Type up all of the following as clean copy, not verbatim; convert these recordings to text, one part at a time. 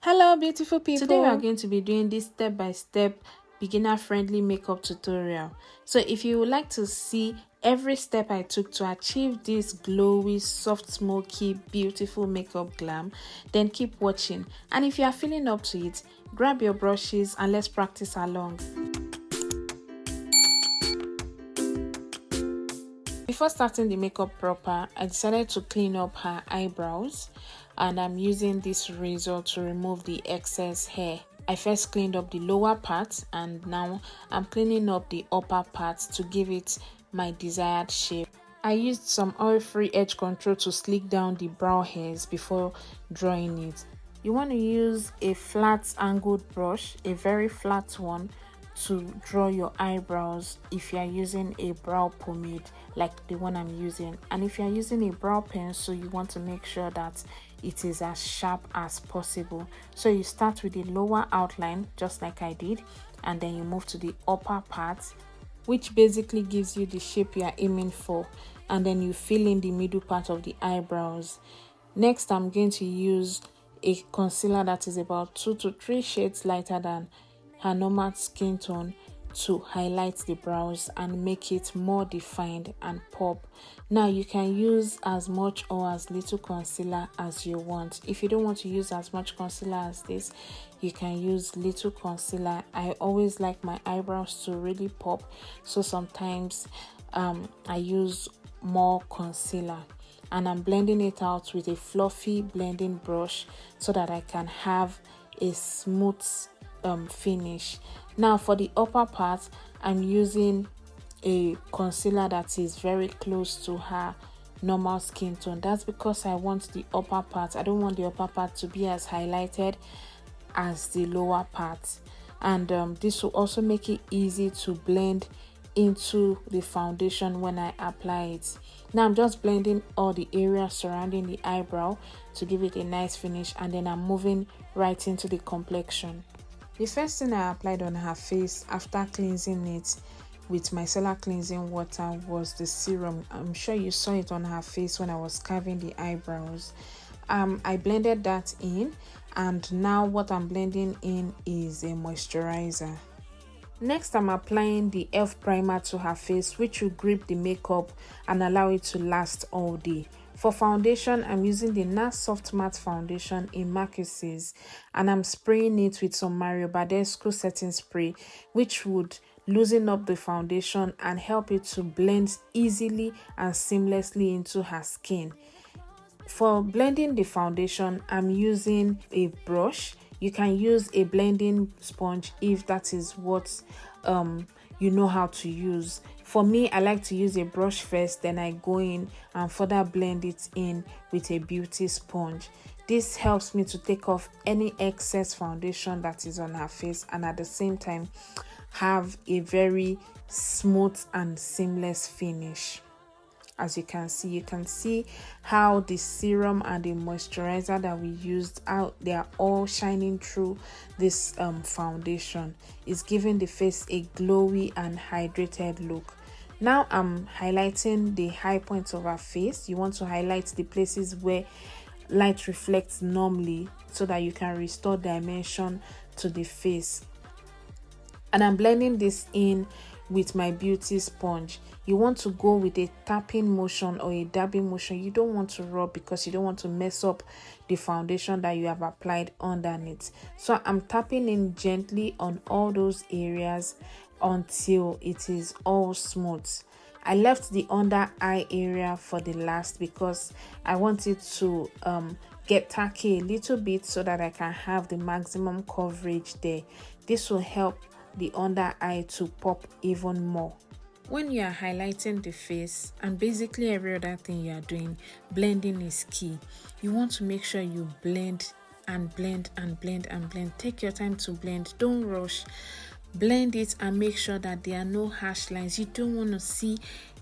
Hello beautiful people, today we are going to be doing this step-by-step beginner friendly makeup tutorial. So if you would like to see every step I took to achieve this glowy, soft, smoky, beautiful makeup glam, then keep watching. And if you are feeling up to it, grab your brushes and let's practice along. Before starting the makeup proper, I decided to clean up her eyebrows, and I'm using this razor to remove the excess hair. I first cleaned up the lower part and now I'm cleaning up the upper part to give it my desired shape. I used some oil-free edge control to slick down the brow hairs before drawing it. You want to use a flat angled brush, a very flat one, to draw your eyebrows if you are using a brow pomade like the one I'm using. And if you are using a brow pencil, you want to make sure that it is as sharp as possible. So you start with the lower outline just like I did, and then you move to the upper part, which basically gives you the shape you are aiming for, and then you fill in the middle part of the eyebrows. Next, I'm going to use a concealer that is about 2 to 3 shades lighter than her normal skin tone to highlight the brows and make it more defined and pop. Now you can use as much or as little concealer as you want. If you don't want to use as much concealer as this, you can use little concealer. I always like my eyebrows to really pop, so sometimes I use more concealer, and I'm blending it out with a fluffy blending brush so that I can have a smooth finish. Now for the upper part, I'm using a concealer that is very close to her normal skin tone. That's because I want the upper part, I don't want the upper part to be as highlighted as the lower part, and this will also make it easy to blend into the foundation when I apply it. Now I'm just blending all the areas surrounding the eyebrow to give it a nice finish, and then I'm moving right into the complexion. The first thing I applied on her face after cleansing it with micellar cleansing water was the serum. I'm sure you saw it on her face when I was carving the eyebrows. I blended that in, and now what I'm blending in is a moisturizer. Next, I'm applying the e.l.f. primer to her face, which will grip the makeup and allow it to last all day. For foundation, I'm using the Nars Soft Matte Foundation in Marquises, and I'm spraying it with some badescu setting spray, which would loosen up the foundation and help it to blend easily and seamlessly into her skin. For blending the foundation, I'm using a brush. You can use a blending sponge if that is what you know how to use. For me, I like to use a brush first, then I go in and further blend it in with a beauty sponge. This helps me to take off any excess foundation that is on her face, and at the same time have a very smooth and seamless finish. As you can see how the serum and the moisturizer that we used out, they are all shining through this foundation. It's giving the face a glowy and hydrated look. Now I'm highlighting the high points of her face. You want to highlight the places where light reflects normally so that you can restore dimension to the face. And I'm blending this in with my beauty sponge. You want to go with a tapping motion or a dabbing motion. You don't want to rub because you don't want to mess up the foundation that you have applied underneath. So I'm tapping in gently on all those areas until it is all smooth. I left the under eye area for the last because I want it to get tacky a little bit so that I can have the maximum coverage there. This will help the under eye to pop even more. When you are highlighting the face and basically every other thing you are doing, blending is key. You want to make sure you blend and blend and blend and blend. Take your time to blend, don't rush. Blend it and make sure that there are no harsh lines. You don't want to see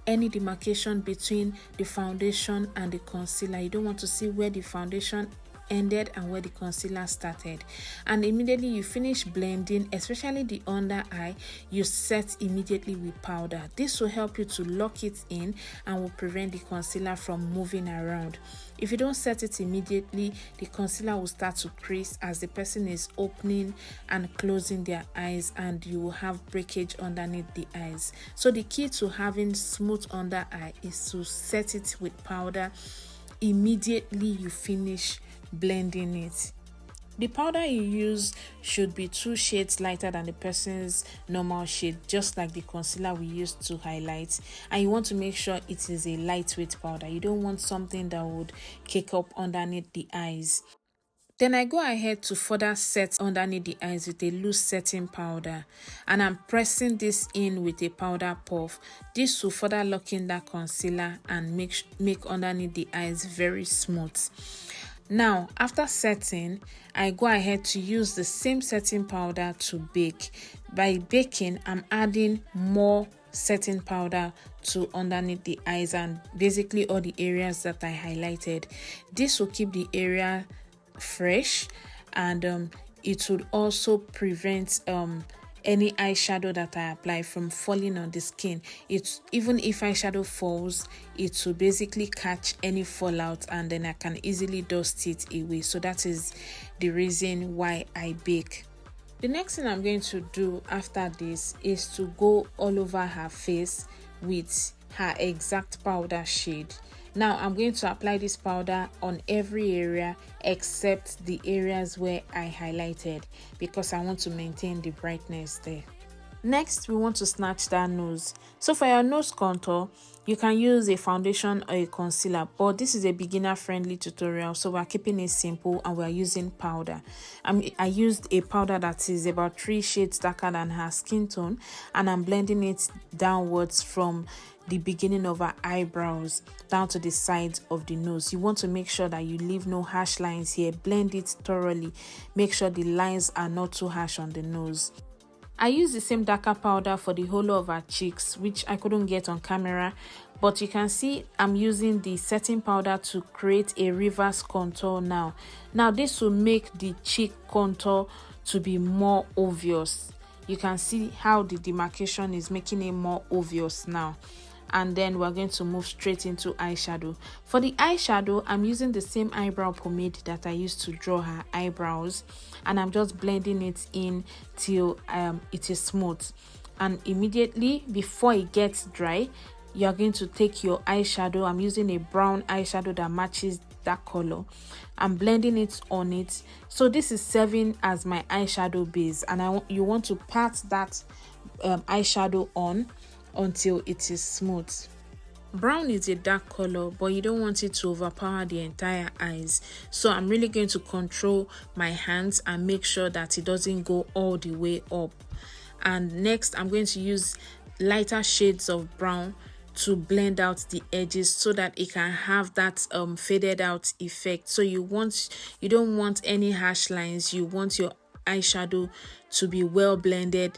any demarcation between the foundation and the concealer. You don't want to see where the foundation ended and where the concealer started. And immediately you finish blending, especially the under eye, you set immediately with powder. This will help you to lock it in and will prevent the concealer from moving around. If you don't set it immediately, the concealer will start to crease as the person is opening and closing their eyes, and you will have breakage underneath the eyes. So the key to having smooth under eye is to set it with powder immediately you finish blending it. The powder you use should be 2 shades lighter than the person's normal shade, just like the concealer we used to highlight. And you want to make sure it is a lightweight powder. You don't want something that would cake up underneath the eyes. Then I go ahead to further set underneath the eyes with a loose setting powder, and I'm pressing this in with a powder puff. This will further lock in that concealer and make underneath the eyes very smooth. Now, after setting, I go ahead to use the same setting powder to bake. By baking, I'm adding more setting powder to underneath the eyes and basically all the areas that I highlighted. This will keep the area fresh, and it would also prevent any eyeshadow that I apply from falling on the skin. Even if eyeshadow falls, it will basically catch any fallout, and then I can easily dust it away. So that is the reason why I bake. The next thing I'm going to do after this is to go all over her face with her exact powder shade. Now I'm going to apply this powder on every area except the areas where I highlighted, because I want to maintain the brightness there. Next, we want to snatch that nose. So for your nose contour, you can use a foundation or a concealer, but this is a beginner friendly tutorial, so we're keeping it simple and we're using powder. I used a powder that is about 3 shades darker than her skin tone, and I'm blending it downwards from the beginning of our eyebrows down to the sides of the nose. You want to make sure that you leave no harsh lines here. Blend it thoroughly. Make sure the lines are not too harsh on the nose. I use the same darker powder for the whole of her cheeks, which I couldn't get on camera, but you can see I'm using the setting powder to create a reverse contour now. Now this will make the cheek contour to be more obvious. You can see how the demarcation is making it more obvious now. And then we're going to move straight into eyeshadow. For the eyeshadow, I'm using the same eyebrow pomade that I used to draw her eyebrows, and I'm just blending it in till it is smooth. And immediately before it gets dry, you're going to take your eyeshadow. I'm using a brown eyeshadow that matches that color. I'm blending it on it. So this is serving as my eyeshadow base, and you want to pat that eyeshadow on until it is smooth. Brown is a dark color, but you don't want it to overpower the entire eyes. So I'm really going to control my hands and make sure that it doesn't go all the way up. And next, I'm going to use lighter shades of brown to blend out the edges so that it can have that faded out effect. So you don't want any harsh lines. You want your eyeshadow to be well blended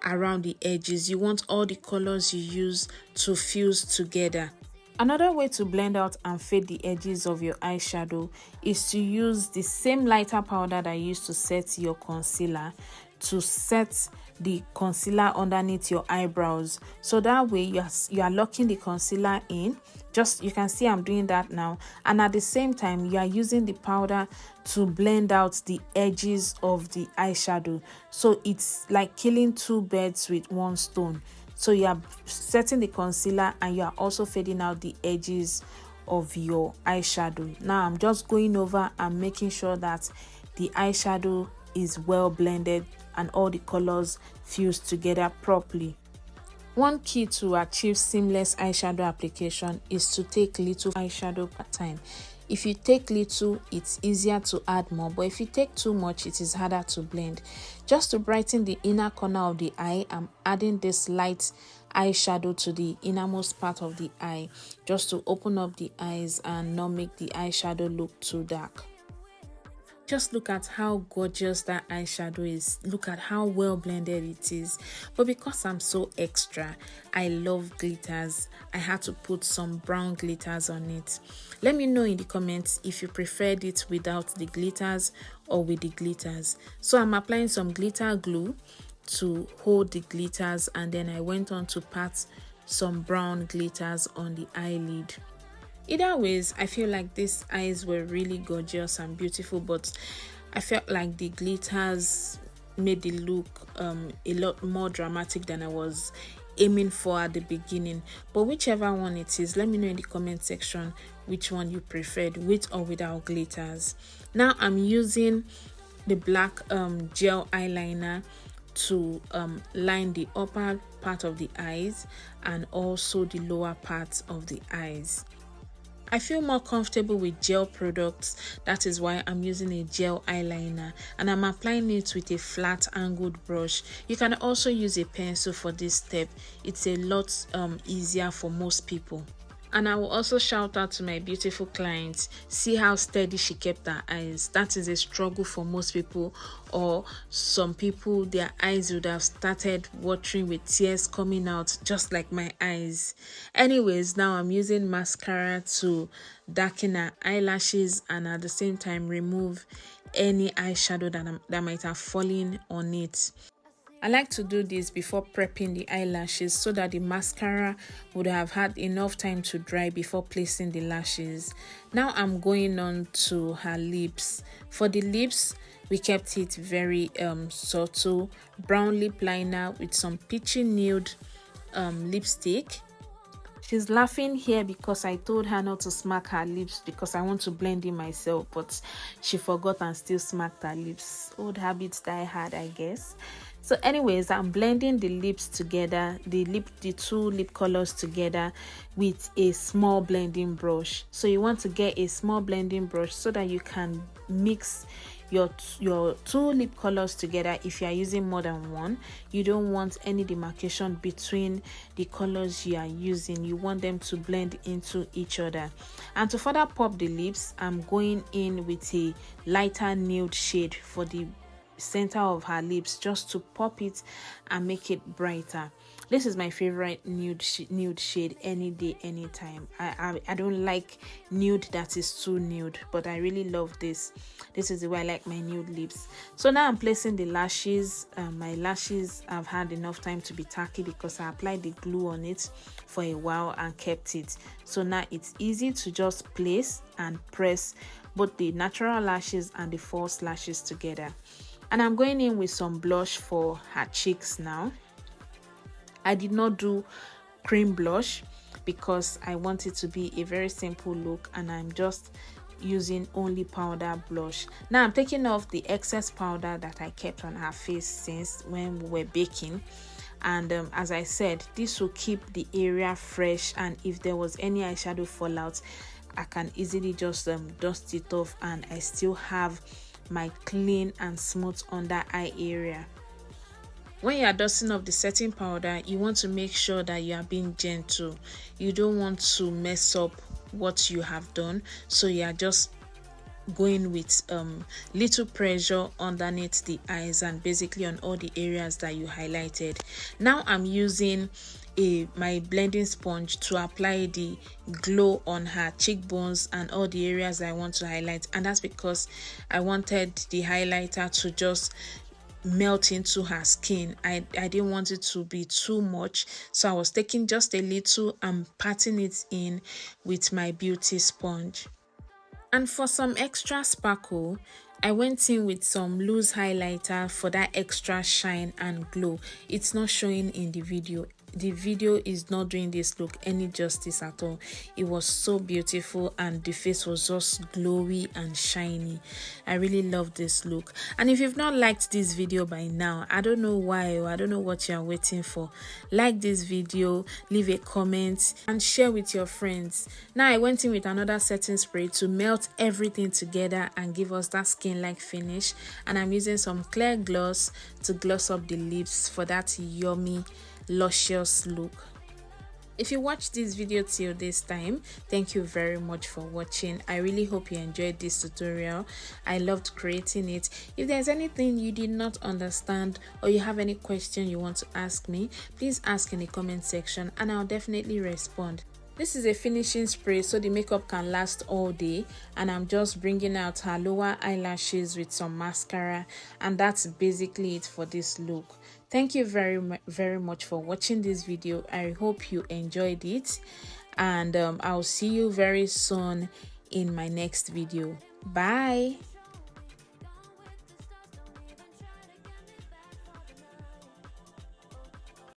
around the edges. You want all the colors you use to fuse together. Another way to blend out and fade the edges of your eyeshadow is to use the same lighter powder that you used to set your concealer to set the concealer underneath your eyebrows. So that way you are locking the concealer in. You can see I'm doing that now, and at the same time you are using the powder to blend out the edges of the eyeshadow. So it's like killing 2 birds with 1 stone. So you are setting the concealer and you are also fading out the edges of your eyeshadow. Now I'm just going over and making sure that the eyeshadow is well blended and all the colors fuse together properly. One key to achieve seamless eyeshadow application is to take little eyeshadow per time. If you take little, it's easier to add more, but if you take too much, it is harder to blend. Just to brighten the inner corner of the eye, I'm adding this light eyeshadow to the innermost part of the eye, just to open up the eyes and not make the eyeshadow look too dark. Just look at how gorgeous that eyeshadow is. Look at how well blended it is. But because I'm so extra, I love glitters, I had to put some brown glitters on it. Let me know in the comments if you preferred it without the glitters or with the glitters. So I'm applying some glitter glue to hold the glitters, and then I went on to pat some brown glitters on the eyelid. Either ways, I feel like these eyes were really gorgeous and beautiful, but I felt like the glitters made the look a lot more dramatic than I was aiming for at the beginning. But whichever one it is, let me know in the comment section which one you preferred, with or without glitters. Now I'm using the black gel eyeliner to line the upper part of the eyes and also the lower part of the eyes. I feel more comfortable with gel products, that is why I'm using a gel eyeliner, and I'm applying it with a flat angled brush. You can also use a pencil for this step. It's a lot easier for most people. And I will also shout out to my beautiful clients. See how steady she kept her eyes. That is a struggle for most people, or some people, their eyes would have started watering with tears coming out, just like my eyes. Anyways, now I'm using mascara to darken her eyelashes and at the same time remove any eyeshadow that might have fallen on it. I like to do this before prepping the eyelashes so that the mascara would have had enough time to dry before placing the lashes. Now I'm going on to her lips. For the lips, we kept it very subtle. Brown lip liner with some peachy nude lipstick. She's laughing here because I told her not to smack her lips because I want to blend in myself, but she forgot and still smacked her lips. Old habits die hard, I guess. So anyways, I'm blending the lips together, the two lip colors together with a small blending brush. So you want to get a small blending brush so that you can mix your two lip colors together. If you are using more than one, you don't want any demarcation between the colors you are using. You want them to blend into each other. And to further pop the lips, I'm going in with a lighter nude shade for the center of her lips, just to pop it and make it brighter. This is my favorite nude shade any day, anytime. I don't like nude that is too nude, but I really love this. This is the way I like my nude lips. So now I'm placing the lashes. My lashes have had enough time to be tacky because I applied the glue on it for a while and kept it. So now it's easy to just place and press both the natural lashes and the false lashes together. And I'm going in with some blush for her cheeks now. I did not do cream blush because I want it to be a very simple look, and I'm just using only powder blush. Now I'm taking off the excess powder that I kept on her face since when we were baking. And as I said, this will keep the area fresh, and if there was any eyeshadow fallout, I can easily just dust it off and I still have my clean and smooth under eye area. When you are dusting off the setting powder, you want to make sure that you are being gentle. You don't want to mess up what you have done, so you are just going with little pressure underneath the eyes and basically on all the areas that you highlighted. Now I'm using my blending sponge to apply the glow on her cheekbones and all the areas I want to highlight, and that's because I wanted the highlighter to just melt into her skin. I didn't want it to be too much, so I was taking just a little and patting it in with my beauty sponge. And for some extra sparkle, I went in with some loose highlighter for that extra shine and glow. It's not showing in the video. The video is not doing this look any justice at all. It was so beautiful and the face was just glowy and shiny. I really love this look. And if you've not liked this video by now, I don't know why, or I don't know what you are waiting for. Like this video, leave a comment and share with your friends. Now I went in with another setting spray to melt everything together and give us that skin-like finish, and I'm using some clear gloss to gloss up the lips for that yummy luscious look. If you watched this video till this time, thank you very much for watching. I really hope you enjoyed this tutorial. I loved creating it. If there's anything you did not understand or you have any question you want to ask me, please ask in the comment section and I'll definitely respond. This is a finishing spray so the makeup can last all day, and I'm just bringing out her lower eyelashes with some mascara, and that's basically it for this look. Thank you very much for watching this video. I hope you enjoyed it, and I'll see you very soon in my next video. Bye.